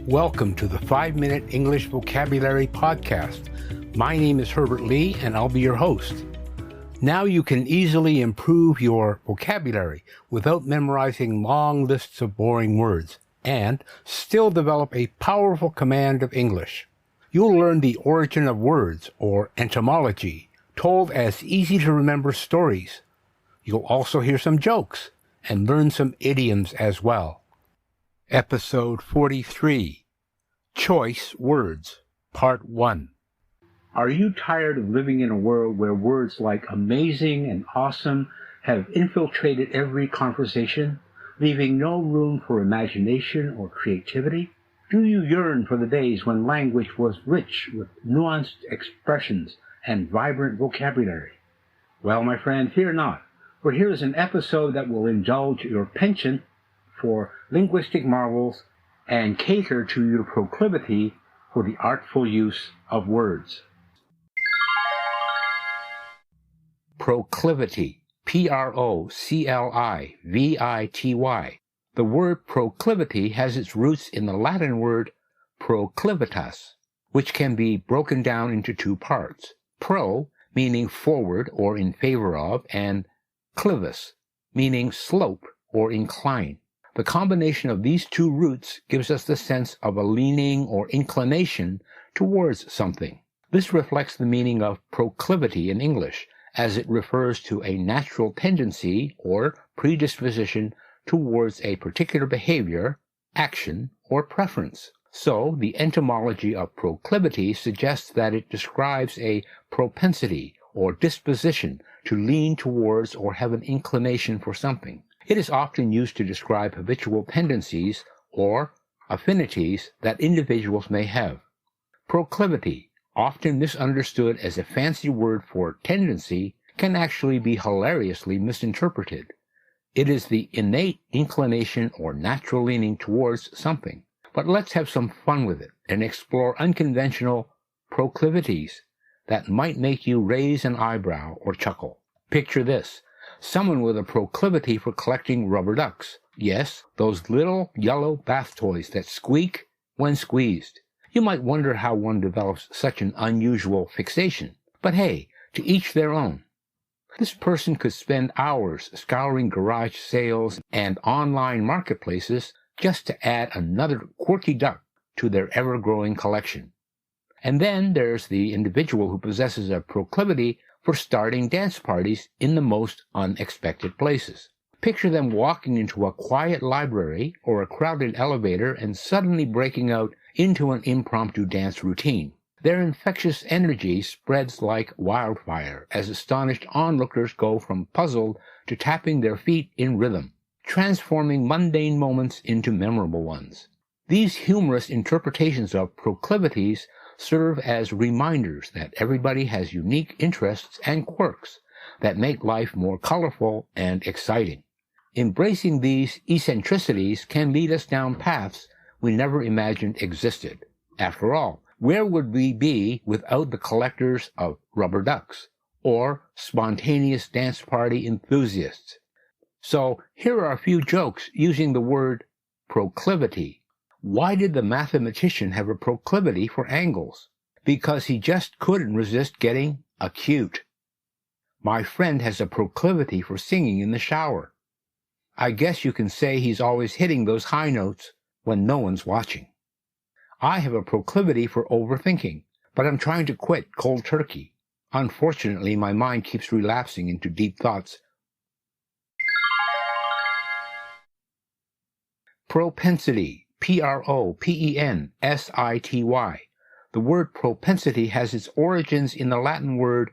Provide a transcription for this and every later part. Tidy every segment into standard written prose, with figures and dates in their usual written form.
Welcome to the 5-Minute English Vocabulary Podcast. My name is Herbert Lee, and I'll be your host. Now you can easily improve your vocabulary without memorizing long lists of boring words, and still develop a powerful command of English. You'll learn the origin of words, or etymology, told as easy-to-remember stories. You'll also hear some jokes, and learn some idioms as well. Episode 43, Choice Words, Part 1. Are you tired of living in a world where words like amazing and awesome have infiltrated every conversation, leaving no room for imagination or creativity? Do you yearn for the days when language was rich with nuanced expressions and vibrant vocabulary? Well, my friend, fear not, for here is an episode that will indulge your penchant for linguistic marvels and cater to your proclivity for the artful use of words. Proclivity, Proclivity. The word proclivity has its roots in the Latin word proclivitas, which can be broken down into two parts. Pro, meaning forward or in favor of, and clivus, meaning slope or incline. The combination of these two roots gives us the sense of a leaning or inclination towards something. This reflects the meaning of proclivity in English, as it refers to a natural tendency or predisposition towards a particular behavior, action, or preference. So, the etymology of proclivity suggests that it describes a propensity or disposition to lean towards or have an inclination for something. It is often used to describe habitual tendencies or affinities that individuals may have. Proclivity, often misunderstood as a fancy word for tendency, can actually be hilariously misinterpreted. It is the innate inclination or natural leaning towards something. But let's have some fun with it and explore unconventional proclivities that might make you raise an eyebrow or chuckle. Picture this. Someone with a proclivity for collecting rubber ducks. Yes, those little yellow bath toys that squeak when squeezed. You might wonder how one develops such an unusual fixation. But hey, to each their own. This person could spend hours scouring garage sales and online marketplaces just to add another quirky duck to their ever-growing collection. And then there's the individual who possesses a proclivity for starting dance parties in the most unexpected places. Picture them walking into a quiet library or a crowded elevator and suddenly breaking out into an impromptu dance routine. Their infectious energy spreads like wildfire as astonished onlookers go from puzzled to tapping their feet in rhythm, transforming mundane moments into memorable ones. These humorous interpretations of proclivities serve as reminders that everybody has unique interests and quirks that make life more colorful and exciting. Embracing these eccentricities can lead us down paths we never imagined existed. After all, where would we be without the collectors of rubber ducks or spontaneous dance party enthusiasts? So here are a few jokes using the word proclivity. Why did the mathematician have a proclivity for angles? Because he just couldn't resist getting acute. My friend has a proclivity for singing in the shower. I guess you can say he's always hitting those high notes when no one's watching. I have a proclivity for overthinking, but I'm trying to quit cold turkey. Unfortunately, my mind keeps relapsing into deep thoughts. Propensity. Propensity. The word propensity has its origins in the Latin word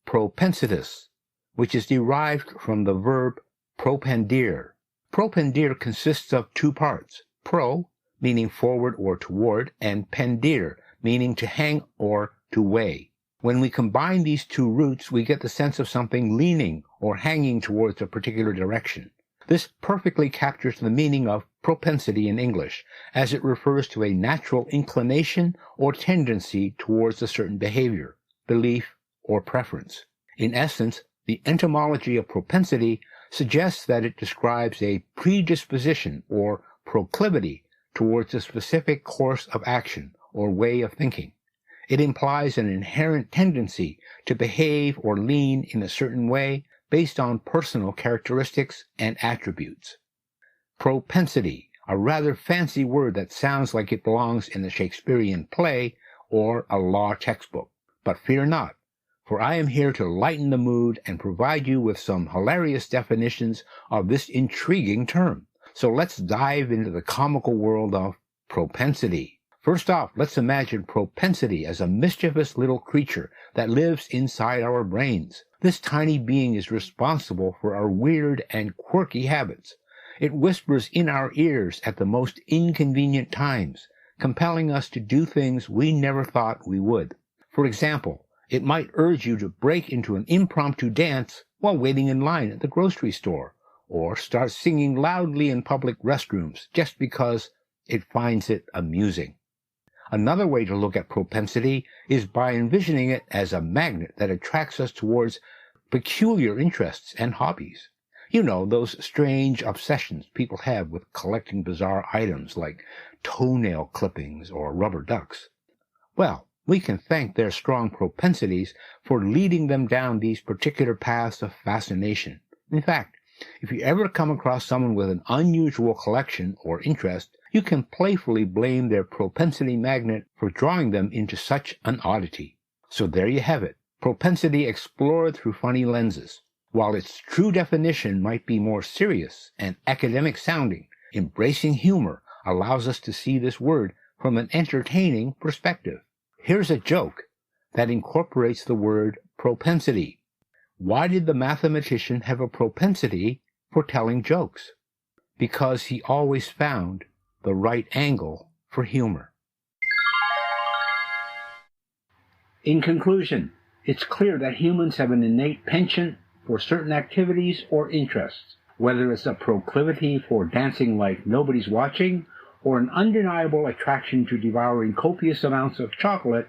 propensitus, which is derived from the verb propendere. Propendere consists of two parts, pro, meaning forward or toward, and pendere, meaning to hang or to weigh. When we combine these two roots, we get the sense of something leaning or hanging towards a particular direction. This perfectly captures the meaning of propensity in English, as it refers to a natural inclination or tendency towards a certain behavior, belief, or preference. In essence, the etymology of propensity suggests that it describes a predisposition or proclivity towards a specific course of action or way of thinking. It implies an inherent tendency to behave or lean in a certain way based on personal characteristics and attributes. Propensity, a rather fancy word that sounds like it belongs in a Shakespearean play or a law textbook. But fear not, for I am here to lighten the mood and provide you with some hilarious definitions of this intriguing term. So let's dive into the comical world of propensity. First off, let's imagine propensity as a mischievous little creature that lives inside our brains. This tiny being is responsible for our weird and quirky habits. It whispers in our ears at the most inconvenient times, compelling us to do things we never thought we would. For example, it might urge you to break into an impromptu dance while waiting in line at the grocery store, or start singing loudly in public restrooms just because it finds it amusing. Another way to look at propensity is by envisioning it as a magnet that attracts us towards peculiar interests and hobbies. You know, those strange obsessions people have with collecting bizarre items like toenail clippings or rubber ducks. Well, we can thank their strong propensities for leading them down these particular paths of fascination. In fact, if you ever come across someone with an unusual collection or interest, you can playfully blame their propensity magnet for drawing them into such an oddity. So there you have it, propensity explored through funny lenses. While its true definition might be more serious and academic sounding, embracing humor allows us to see this word from an entertaining perspective. Here's a joke that incorporates the word propensity. Why did the mathematician have a propensity for telling jokes? Because he always found the right angle for humor. In conclusion, it's clear that humans have an innate penchant for certain activities or interests, whether it's a proclivity for dancing like nobody's watching or an undeniable attraction to devouring copious amounts of chocolate.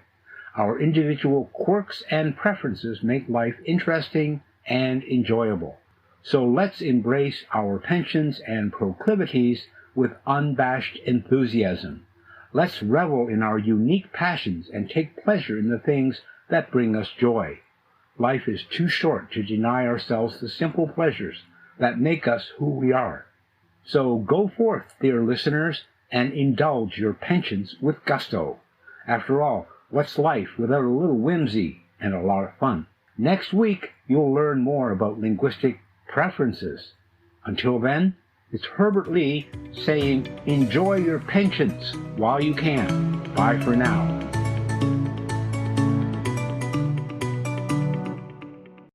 Our individual quirks and preferences make life interesting and enjoyable. So let's embrace our penchants and proclivities with unabashed enthusiasm. Let's revel in our unique passions and take pleasure in the things that bring us joy. Life is too short to deny ourselves the simple pleasures that make us who we are. So go forth, dear listeners, and indulge your penchants with gusto. After all, what's life without a little whimsy and a lot of fun? Next week, you'll learn more about linguistic preferences. Until then, it's Herbert Lee saying, enjoy your penchants while you can. Bye for now.